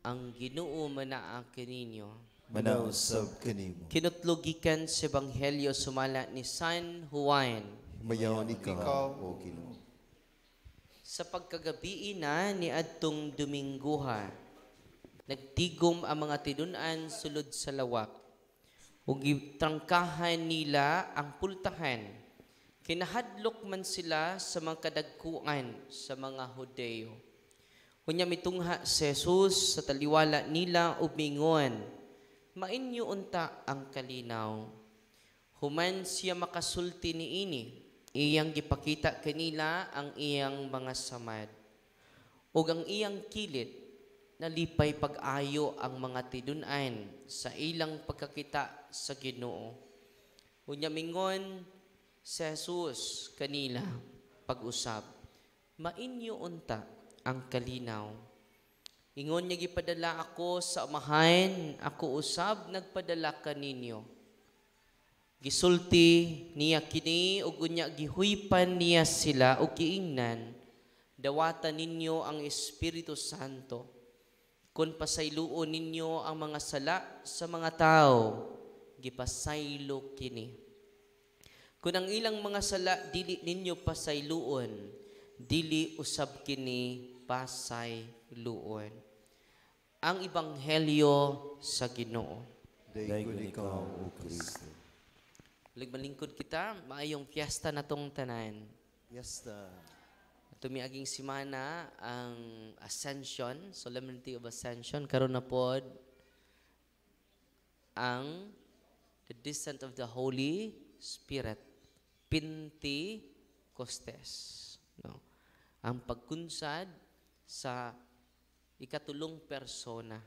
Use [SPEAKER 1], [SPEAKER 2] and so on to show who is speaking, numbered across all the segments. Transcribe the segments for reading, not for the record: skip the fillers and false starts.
[SPEAKER 1] Ang Ginoo manaa kaninyo.
[SPEAKER 2] Manausab kanimo.
[SPEAKER 1] Kinutlogikan sa Ebanghelyo sumala ni San Juan.
[SPEAKER 2] Mayaw ikaw, O Ginoo.
[SPEAKER 1] Sa pagkagabi na ni adtong Domingguha, nagtigom ang mga tinunan sulod sa lawak. Ug gitrangkahan nila ang pultahan. Kinahadlok man sila sa mga kadagkuan sa mga Hudeo. Kunya mitungha si Jesus sa taliwala nila umingon, mainyo unta ang kalinaw. Human siya makasulti niini, iyang gipakita kanila ang iyang mga samad. Ug ang iyang kilit, nalipay pag-ayo ang mga tinunan sa ilang pagkakita sa Ginoo. Kunya mingon si Jesus kanila pag-usab, mainyo unta ang kalinaw. Ingon niya gipadala ako sa amahan, ako usab nagpadala kaninyo. Gisulti niya kini ug unya gihuypan niya sila ug giingnan, dawatan ninyo ang Espiritu Santo. Kun pasayloon ninyo ang mga sala sa mga tao, gipasaylo kini. Kun ang ilang mga sala dili ninyo pasayloon, dili usab kini pasayloon. Ang Ebanghelyo sa Ginoo.
[SPEAKER 2] Dayon ikaw, O Kristo.
[SPEAKER 1] Malingkod kita, maayong piyesta natong tanan.
[SPEAKER 2] Fiesta.
[SPEAKER 1] Tumiaging simana ang Ascension, Solemnity of Ascension. Karon na pod ang the descent of the Holy Spirit, Pentecostes. No? Ang pagkunsad sa ikatulong persona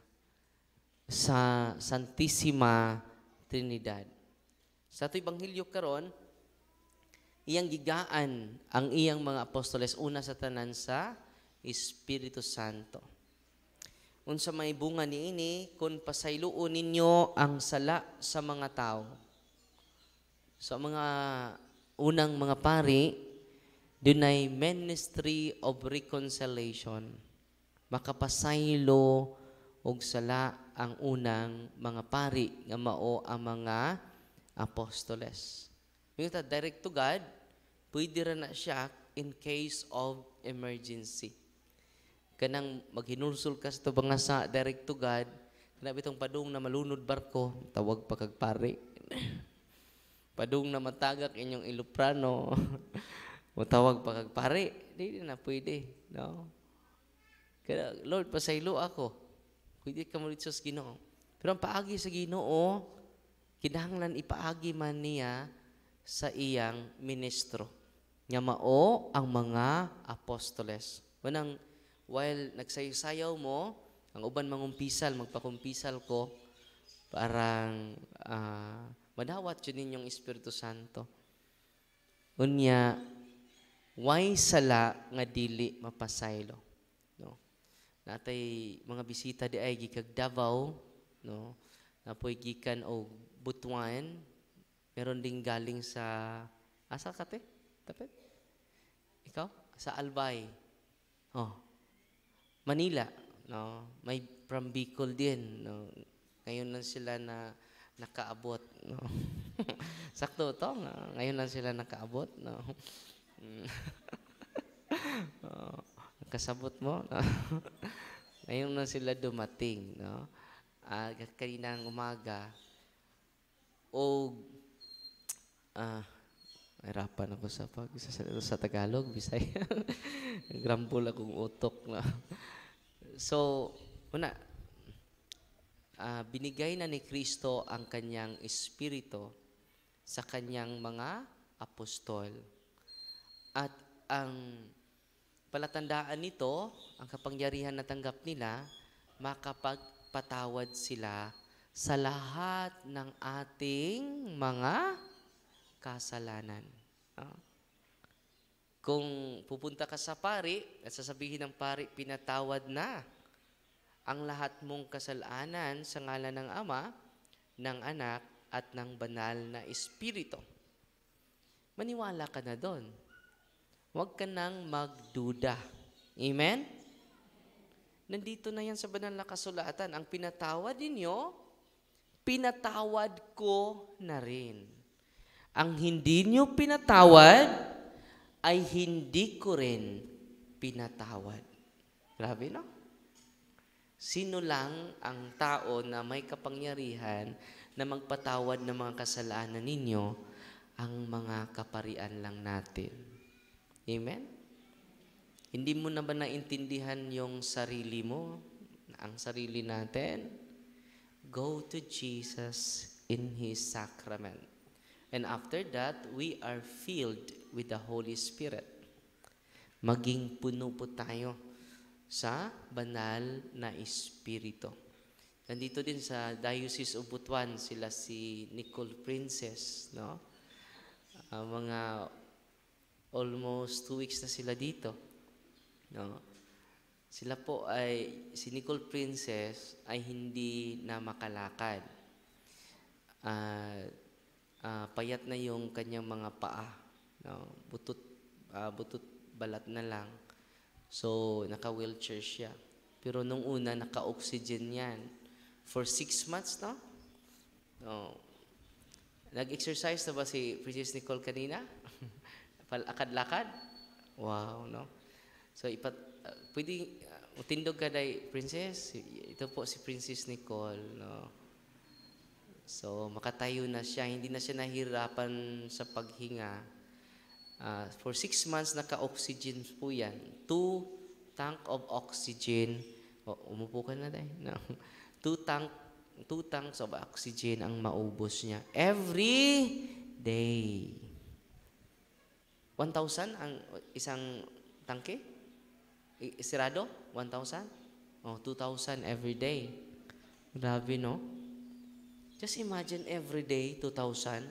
[SPEAKER 1] sa Santissima Trinidad. Sa ito Ebanghelyo karon, iyang gigaan ang iyang mga apostoles una sa tanan sa Espiritu Santo. Unsa may bunga niini kun pasayloon ninyo ang sala sa mga tao. Sa mga unang mga pari, dunay ministry of reconciliation. Makapasaylo og sala ang unang mga pari nga mao ang mga apostoles. Minta direct to God, pwede ra na siya in case of emergency. Kanang maghinulsol ka sa mga sa direct to God, kana bitong padung na malunod barko, tawag pa kag pari. Padung na matagak inyong iluprano, tawag pa kag pari, di na pwede, no? Kaya Lord, pasaylo ako. Pwede ka mo dito sa Ginoo. Pero ang paagi sa Ginoo, kinahanglan ipaagi man niya sa iyang ministro. Nga mao ang mga apostoles. Manang while nagsayaw-sayaw mo, ang uban mangumpisal, magpakumpisal ko, parang madawat yun ninyong Espiritu Santo. Unya, why sala nga dili mapasaylo? No? Natay mga bisita di ay gikag Davao, no? Napoy gikan og Butuan, meron ding galing sa asa kate? Tapet? Ikaw? Sa Albay. Oh. Manila, no? May from Bicol din, no? Ngayon lang sila na nakaabot, no? Sakto to, no? Ngayon lang sila nakaabot, no? Oh, nakasabot mo, no? Ngayon lang sila dumating, no? Kaninang umaga, o hirapan ako sa sa Tagalog, Bisaya. Grambol akong utok na. So, una, binigay na ni Kristo ang kanyang espiritu sa kanyang mga apostol. At ang palatandaan nito, ang kapangyarihan na tanggap nila, makapagpatawad sila sa lahat ng ating mga kasalanan. Kung pupunta ka sa pari at sasabihin ng pari, pinatawad na ang lahat mong kasalanan sa ngalan ng Ama, ng Anak, at ng Banal na Espiritu. Maniwala ka na doon. Huwag ka nang magduda. Amen? Nandito na yan sa banal na kasulatan. Ang pinatawad ninyo, pinatawad ko na rin. Ang hindi nyo pinatawad, ay hindi ko rin pinatawad. Grabe, no? Sino lang ang tao na may kapangyarihan na magpatawad ng mga kasalanan ninyo? Ang mga kaparian lang natin. Amen? Hindi mo na ba naintindihan yung sarili mo, ang sarili natin? Go to Jesus in His sacrament. And after that, we are filled with the Holy Spirit. Maging puno po tayo sa banal na Espiritu. Nandito din sa Diocese of Butuan, sila si Nicole Princess, no? Mga almost 2 weeks na sila dito. No? Sila po ay, si Nicole Princess ay hindi na makalakad. Payat na yung kanyang mga paa. No? Butot balat na lang. So, naka-wheelchair siya. Pero nung una, naka-oxygen yan. For 6 months, no? No. Nag-exercise na ba si Princess Nicole kanina? Palakad-lakad? Wow, no? So, pwede, tindog ka day, Princess. Ito po si Princess Nicole, no? So, makatayo na siya. Hindi na siya nahirapan sa paghinga. For 6 months, naka-oxygen po yan. 2 tank of oxygen. Umupo ka na day. No? 2 tanks of oxygen ang maubos niya. Every day. 1,000 ang isang tangke? Sirado? 1,000? 2,000 every day. Grabe, no? Just imagine every day, 2,000.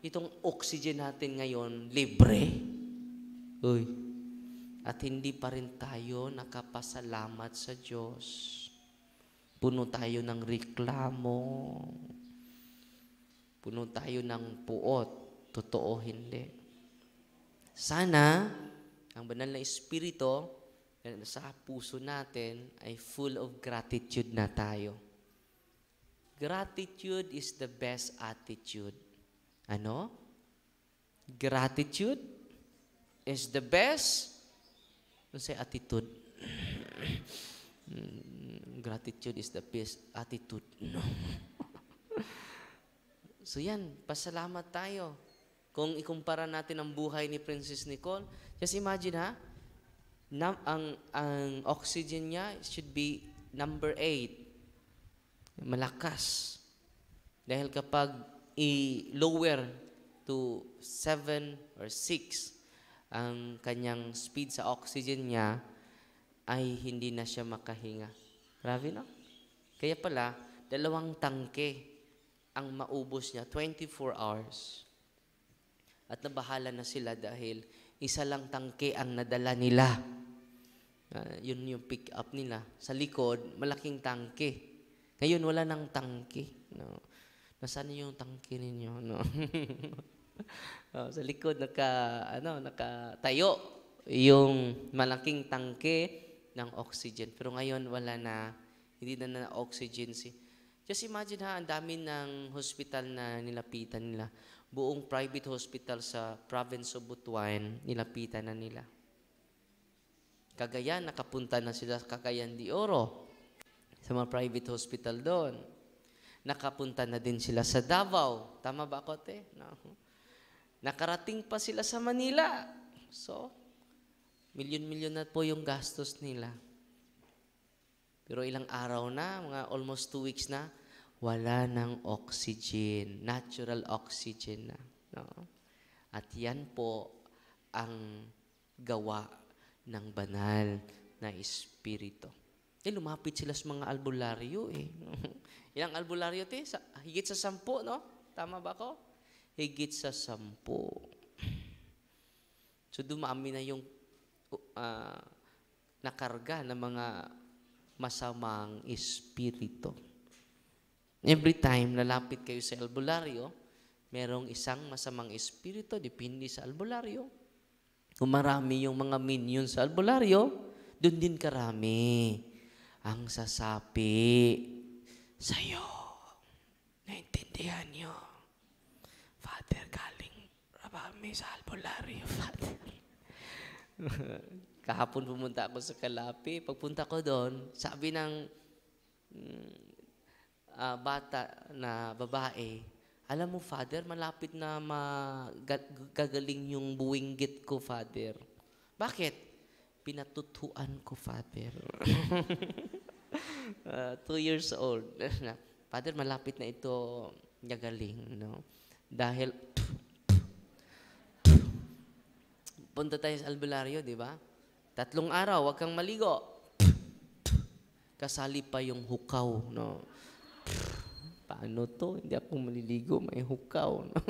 [SPEAKER 1] Itong oxygen natin ngayon, libre. Uy. At hindi pa rin tayo nakapasalamat sa Diyos. Puno tayo ng reklamo. Puno tayo ng puot. Totoo, hindi. Sana, ang banal na Espiritu sa puso natin ay full of gratitude na tayo. Gratitude is the best attitude. Ano? Gratitude is the best, ano say attitude? Gratitude is the best attitude. No. So yan, pasalamat tayo. Kung ikumpara natin ang buhay ni Princess Nicole, just imagine ha, ang oxygen niya should be number 8. Malakas. Dahil kapag i-lower to 7 or 6 ang kanyang speed sa oxygen niya, ay hindi na siya makahinga. Grabe, no? Kaya pala, 2 tangke ang maubos niya, 24 hours. At nabahala na sila dahil 1 lang tangke ang nadala nila. Yun yung pick up nila. Sa likod, malaking tangke. Ngayon, wala nang tangke. No? Nasaan yung tangke ninyo? No? Sa likod, nakatayo yung malaking tangke ng oxygen. Pero ngayon, wala na, hindi na oxygen. Just imagine ha, ang dami ng hospital na nilapitan nila. Buong private hospital sa province of Butuan, nilapitan na nila. Cagayan, nakapunta na sila sa Cagayan de Oro, sa mga private hospital doon. Nakapunta na din sila sa Davao. Tama ba ako, te? No. Nakarating pa sila sa Manila. So, milyon-milyon na po yung gastos nila. Pero ilang araw na, mga almost 2 weeks na, wala ng oxygen. Natural oxygen na. No? At yan po ang gawa ng banal na Espiritu. Lumapit sila sa mga albularyo eh. Ilang albularyo, te? Higit sa 10, no? Tama ba ako? Higit sa 10. So, dumami na yung nakarga ng mga masamang espiritu. Every time lalapit kayo sa albularyo, merong isang masamang espiritu, depende sa albularyo. Kung marami yung mga minion sa albularyo, doon din karami ang sasapi sa'yo. Naintindihan niyo? Father, galing Rabami sa albularyo, Father. Kahapon pumunta ako sa Kalapi. Pagpunta ko doon, sabi ng bata na babae, alam mo, Father, malapit na gagaling yung buwinggit ko, Father. Bakit? Pinatutuan ko, Father. 2 years old. Father, malapit na ito gagaling, no? Dahil punta tayo sa albularyo, di ba? 3 araw, wag kang maligo. Kasali pa yung hukaw, no? Paano to? Hindi ako maliligo, may hukaw, no?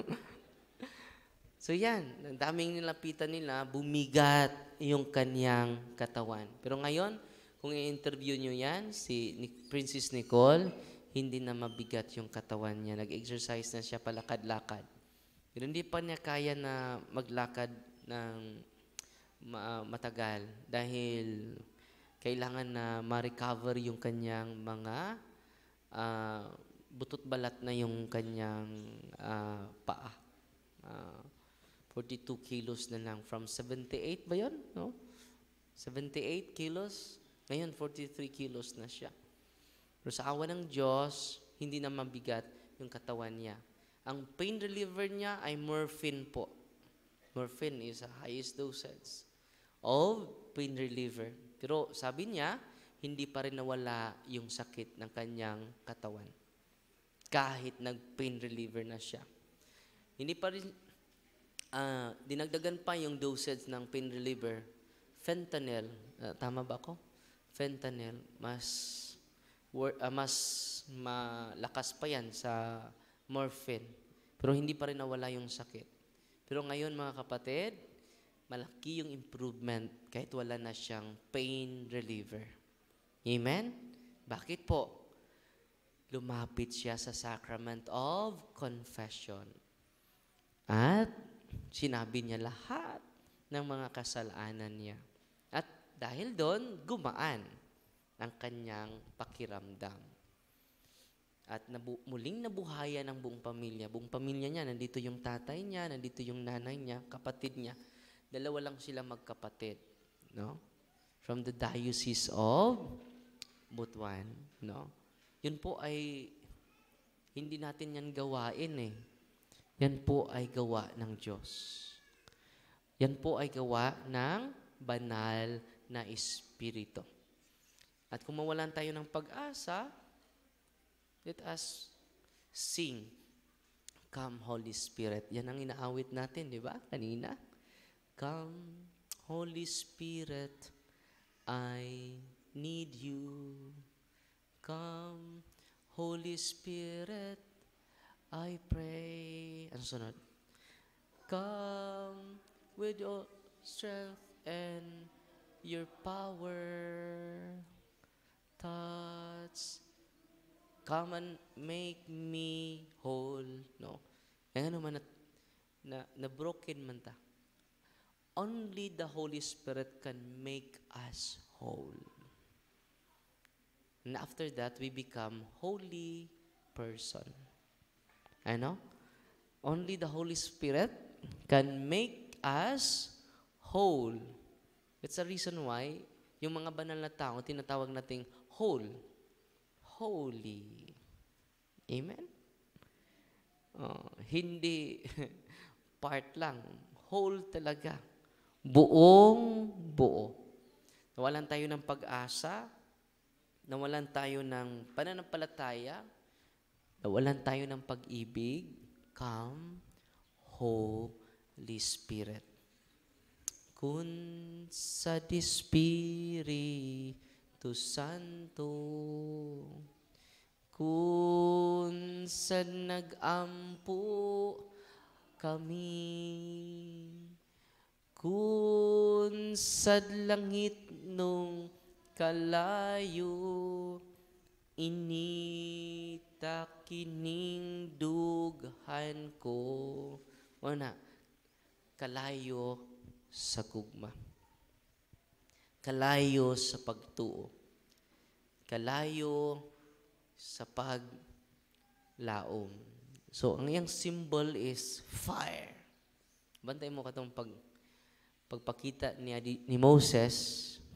[SPEAKER 1] So yan, ang daming nilapitan nila, bumigat yung kanyang katawan. Pero ngayon, kung i-interview nyo yan, si Princess Nicole, hindi na mabigat yung katawan niya. Nag-exercise na siya palakad-lakad. Pero hindi pa niya kaya na maglakad ng matagal dahil kailangan na ma-recover yung kanyang mga butot balat na yung kanyang paa. 42 kilos na lang. From 78 ba yun? No? 78 kilos. Ngayon, 43 kilos na siya. Pero sa awa ng Diyos, hindi na mabigat yung katawan niya. Ang pain reliever niya ay morphine po. Morphine is the highest dosage of pain reliever. Pero sabi niya, hindi pa rin nawala yung sakit ng kanyang katawan. Kahit nag-pain reliever na siya. Hindi pa rin, dinagdagan pa yung dosage ng pain reliever. Fentanyl, tama ba ako? Fentanyl, mas malakas pa yan sa morphine. Pero hindi pa rin nawala yung sakit. Pero ngayon mga kapatid, malaki yung improvement kahit wala na siyang pain reliever. Amen? Bakit po? Lumapit siya sa sacrament of confession. At sinabi niya lahat ng mga kasalanan niya. At dahil doon, gumaan ang kanyang pakiramdam. At muling nabuhayan ang buong pamilya. Buong pamilya niya, nandito yung tatay niya, nandito yung nanay niya, kapatid niya. 2 lang sila magkapatid, no? From the Diocese of Butuan, no? Yun po ay hindi natin yan gawain eh. Yan po ay gawa ng Diyos. Yan po ay gawa ng banal na Espiritu. At kung mawalan tayo ng pag-asa, let us sing, Come Holy Spirit. Yan ang inaawit natin, di ba? Kanina. Come, Holy Spirit, I need you. Come, Holy Spirit, I pray. Ano sunod? Come with your strength and your power. Touch. Come and make me whole. No. Kaya naman na broken man ta. Only the Holy Spirit can make us whole. And after that, we become holy person. Ano? Only the Holy Spirit can make us whole. That's the reason why yung mga banal na tao, tinatawag nating whole. Holy. Amen? Hindi part lang. Whole talaga. Buong buo. Nawalan tayo ng pag-asa, nawalan tayo ng pananampalataya, nawalan tayo ng pag-ibig. Come, Holy Spirit. Kun sa Espiritu Santo, kun sa nag-ampo kami, kun sa langit nung kalayo, inita kining dughan ko. Una, kalayo sa gugma. kalayo sa pagtuo, kalayo sa paglaom. So, ang iyang symbol is fire. Bantay mo katong pagpakita ni Moses,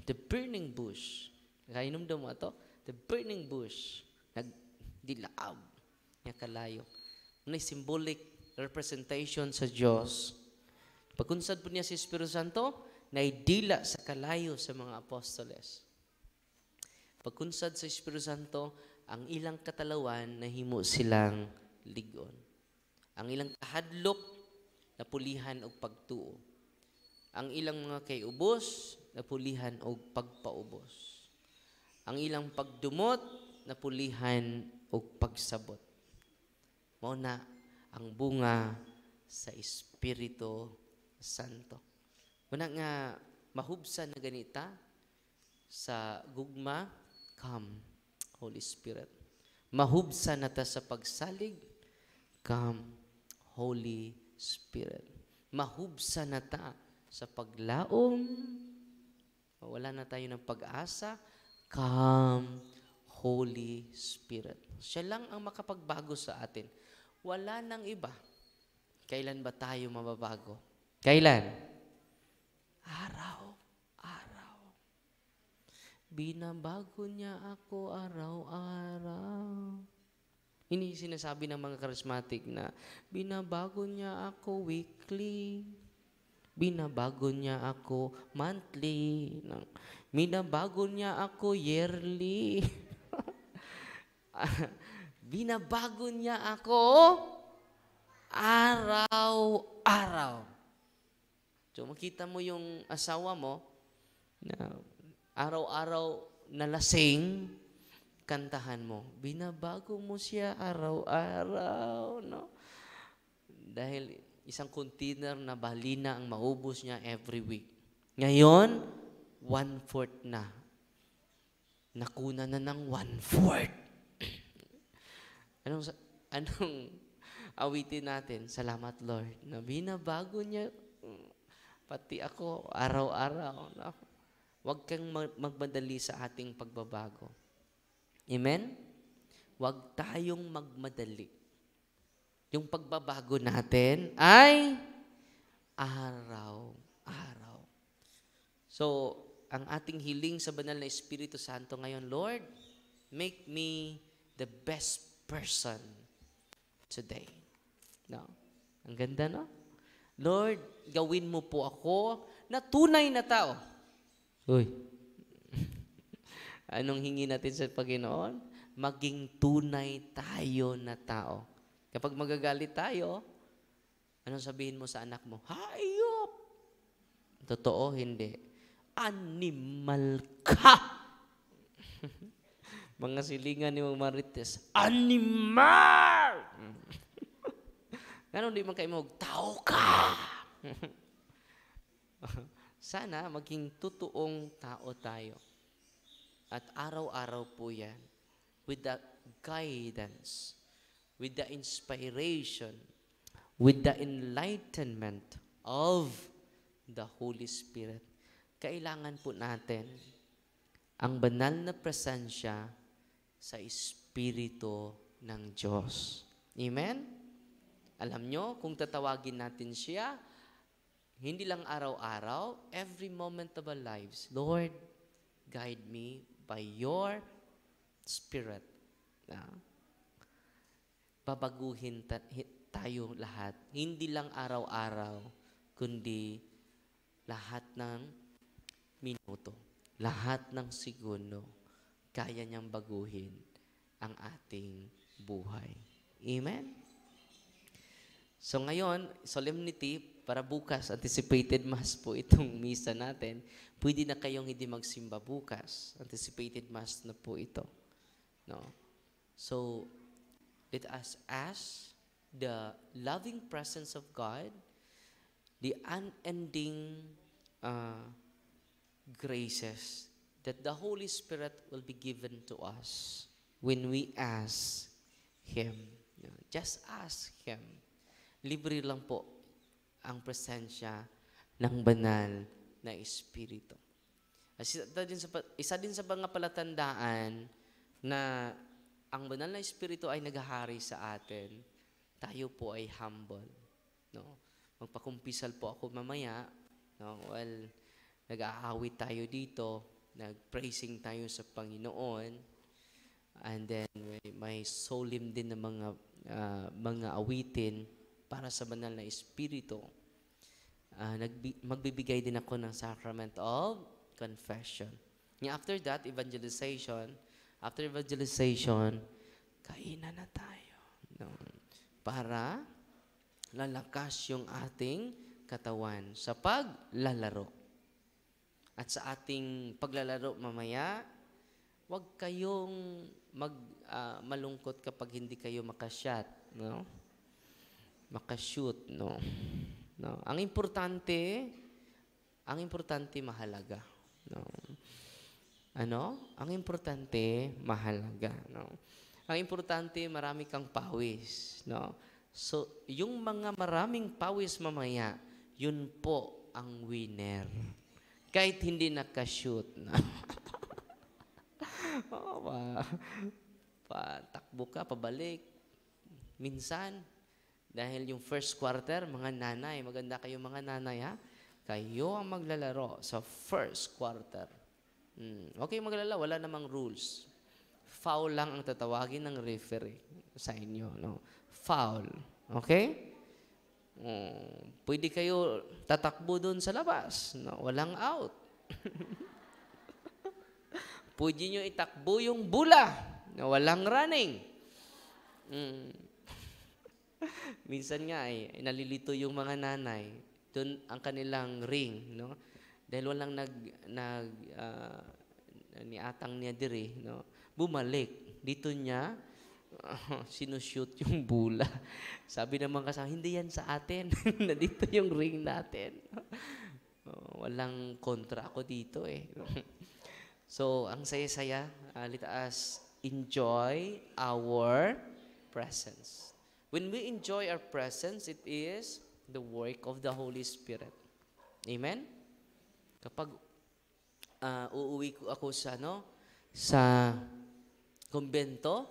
[SPEAKER 1] the burning bush. Nakainom daw mo ito? The burning bush. Nagdilaab niya kalayo. May symbolic representation sa Diyos. Pagkunsad po niya si Espiritu Santo, naidila sa kalayo sa mga apostoles. Pagkunsad sa Espiritu Santo, ang ilang katalawan nahimo silang ligon. Ang ilang kahadlok napulihan og pagtuo. Ang ilang mga kayubos napulihan og pagpaubos. Ang ilang pagdumot napulihan og pagsabot. Mao na ang bunga sa Espiritu Santo. Muna nga mahubsan na ganita sa gugma, come, Holy Spirit. Mahubsan na ta sa pagsalig, come, Holy Spirit. Mahubsan na ta sa paglaom, wala na tayo ng pag-asa, come, Holy Spirit. Siya lang ang makapagbago sa atin. Wala nang iba. Kailan ba tayo mababago? Kailan? Araw-araw. Binabago niya ako araw-araw. Hindi sinasabi ng mga charismatic na binabago niya ako weekly. Binabago niya ako monthly. Binabago niya ako yearly. Binabago niya ako araw-araw. So makita mo yung asawa mo na araw-araw na lasing, kantahan mo. Binabago mo siya araw-araw, no? Dahil isang container na balina ang maubos niya every week. Ngayon, 1/4 na. Nakuna na ng 1/4. Anong awitin natin? Salamat, Lord. Na binabago niya pati ako araw-araw. No? Huwag kang magmadali sa ating pagbabago. Amen? Huwag tayong magmadali. Yung pagbabago natin ay araw-araw. So, ang ating hiling sa banal na Espiritu Santo ngayon, Lord, make me the best person today. No? Ang ganda, no? Lord, gawin mo po ako na tunay na tao. Uy. Anong hingi natin sa Panginoon? Maging tunay tayo na tao. Kapag magagalit tayo, anong sabihin mo sa anak mo? Hayop! Totoo, hindi. Animal ka! Mga silingan ni mga Marites, animal! Ganon di man kayo mo, tao ka! Sana maging totoong tao tayo. At araw-araw po yan, with the guidance, with the inspiration, with the enlightenment of the Holy Spirit. Kailangan po natin ang banal na presensya sa Espiritu ng Diyos. Amen? Alam nyo, kung tatawagin natin siya, hindi lang araw-araw, every moment of our lives, Lord, guide me by your Spirit. Babaguhin tayo lahat. Hindi lang araw-araw, kundi lahat ng minuto, lahat ng segundo, kaya niyang baguhin ang ating buhay. Amen? So ngayon, solemnity, para bukas, anticipated mass po itong misa natin. Pwede na kayong hindi magsimba bukas. Anticipated mass na po ito. No? So, let us ask the loving presence of God, the unending graces that the Holy Spirit will be given to us when we ask Him. Just ask Him. Libre lang po ang presensya ng banal na Espiritu. Isa din sa mga palatandaan na ang banal na Espiritu ay naghahari sa atin, tayo po ay humble. No? Magpakumpisal po ako mamaya. No? Well, nag-aawit tayo dito, nag-praising tayo sa Panginoon, and then may solemn din na mga awitin para sa banal na Espiritu. Magbibigay din ako ng sacrament of confession. After that, evangelization. After evangelization, kainan na tayo. No? Para lalakas yung ating katawan sa paglalaro. At sa ating paglalaro mamaya, huwag kayong malungkot kapag hindi kayo makashot, no? Makashoot, no? No. Ang importante mahalaga, no? Ang importante mahalaga, no? Ang importante marami kang pawis, no? So, yung mga maraming pawis mamaya, yun po ang winner. Kahit hindi nakashoot, no? Patakbo ka, pabalik. Minsan, dahil yung first quarter, mga nanay, maganda kayo mga nanay, ha? Kayo ang maglalaro sa first quarter. Okay maglalaro, wala namang rules. Foul lang ang tatawagin ng referee sa inyo, no? Foul. Okay? Pwede kayo tatakbo doon sa labas, no? Walang out. Pwede nyo itakbo yung bula na walang running. Minsan nga nalilito yung mga nanay. Doon ang kanilang ring, no? Dahil walang niatang niya diri, no? Bumalik. Dito niya sinushoot yung bula. Sabi naman kasama, hindi yan sa atin. Nandito yung ring natin. Walang kontra ako dito eh. So, ang saya-saya, let us enjoy our presence. When we enjoy our presence, it is the work of the Holy Spirit. Amen? Kapag uuwi ko ako sa kumbento,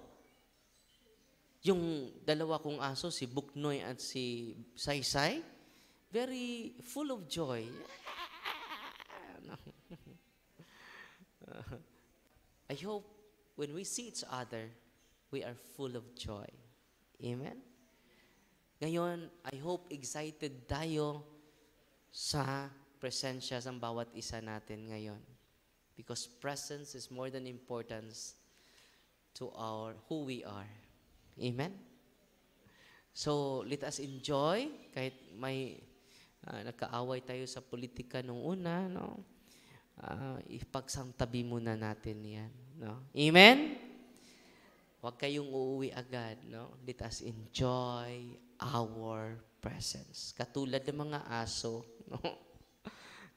[SPEAKER 1] yung dalawa kong aso, si Buknoy at si Saysay, very full of joy. I hope when we see each other, we are full of joy. Amen? Ngayon, I hope excited tayo sa presensya ng bawat isa natin ngayon. Because presence is more than importance to who we are. Amen? So, let us enjoy kahit may nagkaaway tayo sa politika nung una, no? Ipagsangtabi muna natin yan, no? Amen? Huwag kayong uuwi agad, no? Let us enjoy our presence. Katulad ng mga aso, no?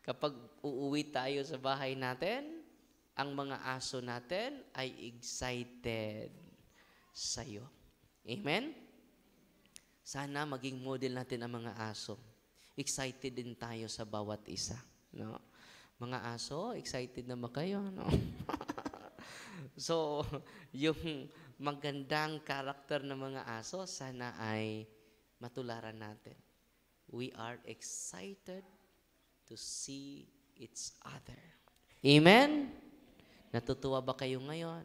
[SPEAKER 1] Kapag uuwi tayo sa bahay natin, ang mga aso natin ay excited sa'yo. Amen? Sana maging model natin ang mga aso. Excited din tayo sa bawat isa, no? Mga aso, excited na ba kayo, no? So, yung magandang karakter ng mga aso, sana ay matularan natin. We are excited to see each other. Amen? Natutuwa ba kayo ngayon?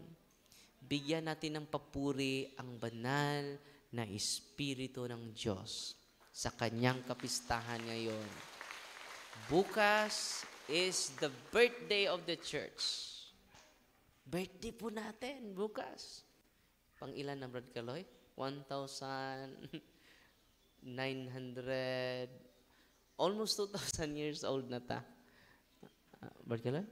[SPEAKER 1] Bigyan natin ng papuri ang banal na Espiritu ng Diyos sa kanyang kapistahan ngayon. Bukas is the birthday of the church. Birthday po natin, bukas. Pang ilan na, Brad Kaloy? 1,900, almost 2,000 years old na ta. Brad Kaloy,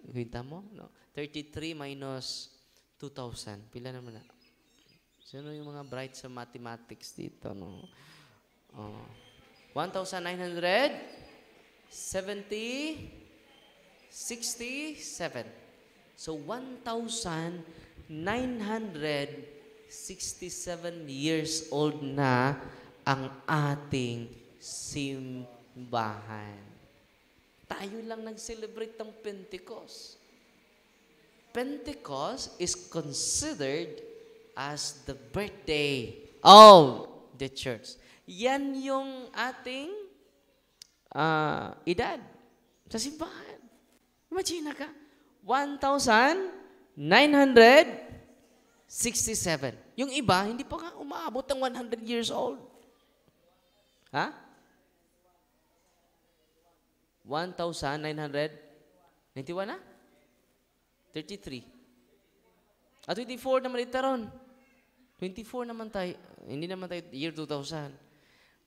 [SPEAKER 1] nakita mo? No? 33 minus 2,000. Pila naman na? Sino yung mga bright sa mathematics dito? No? 1,967. So, 1,967 years old na ang ating simbahan. Tayo lang nag-celebrate ng Pentecost. Pentecost is considered as the birthday of the church. Yan yung ating edad sa simbahan. Imagine ka, 1,967. Yung iba, hindi pa nga umaabot ng 100 years old. Ha? 1,991 na? 33. 24 naman ito ron. 24 naman tayo. Hindi naman tayo year 2000.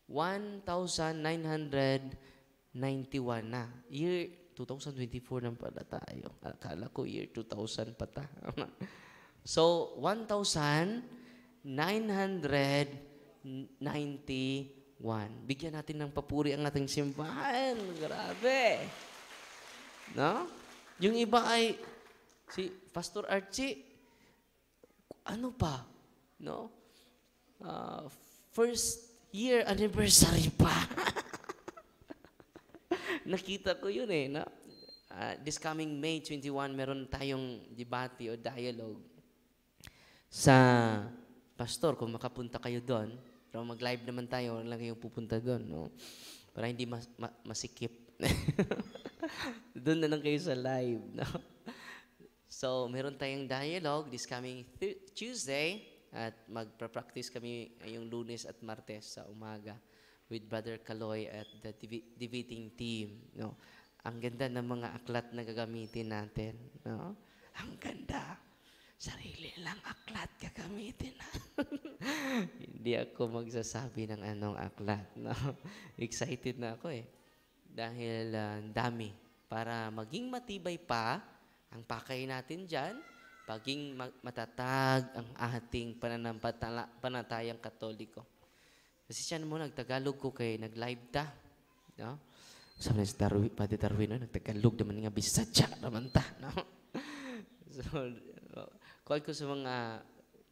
[SPEAKER 1] 1,991 na. Year 2024 na pala tayo. Akala ko year 2000 pa ta. So, 1,991. Bigyan natin ng papuri ang ating simbahan. Grabe. No? Yung iba ay, si Pastor Archie, ano pa? No? First year anniversary pa. Nakita ko yun eh. No? This coming May 21, meron tayong debate o dialogue sa pastor. Kung makapunta kayo doon, pero mag-live naman tayo, lang kayong pupunta doon. No? Para hindi masikip. Doon na lang kayo sa live. No? So, meron tayong dialogue this coming Tuesday at magpa-practice kami yung Lunes at Martes sa umaga with Brother Kaloy at the debating team. No? Ang ganda ng mga aklat na gagamitin natin. No? Ang ganda. Sarili lang aklat gagamitin. Hindi ako magsasabi ng anong aklat. No? Excited na ako eh. Dahil dami. Para maging matibay pa ang pakay natin dyan, maging matatag ang ating panatayang Katoliko. Kasi siya mo, nagtagalog ko kay nag-live ta. No? Sabi na si Padre Darwin, no? Nagtagalog naman nga bisadya naman ta. No? So, kuha ko sa mga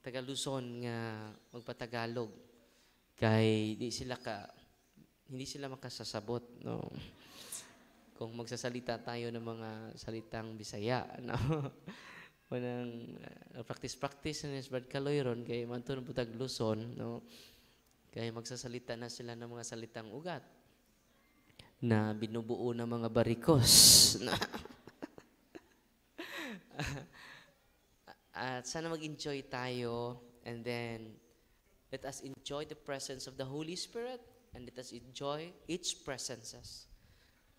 [SPEAKER 1] Taga-Luzon nga magpatagalog kay hindi sila makasasabot. No? Kung magsasalita tayo ng mga salitang Bisaya, no? Manang practice na Brad Kaloy ron kay manto ng butag Luzon, no? Kaya magsasalita na sila ng mga salitang ugat na binubuo ng mga barikos. At sana mag-enjoy tayo, and then let us enjoy the presence of the Holy Spirit, and let us enjoy each presences.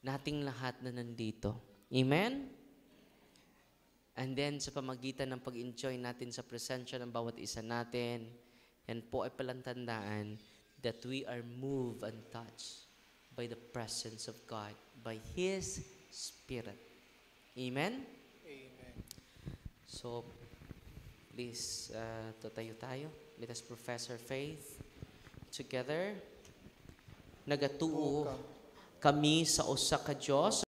[SPEAKER 1] Nating lahat na nandito. Amen? And then sa pamagitan ng pag-enjoy natin sa presensya ng bawat isa natin, yan po ay palantandaan that we are moved and touched by the presence of God, by His Spirit. Amen?
[SPEAKER 3] Amen.
[SPEAKER 1] So, please, tatayo tayo. Let us profess our faith together. Nagatuo kami sa usa ka Dios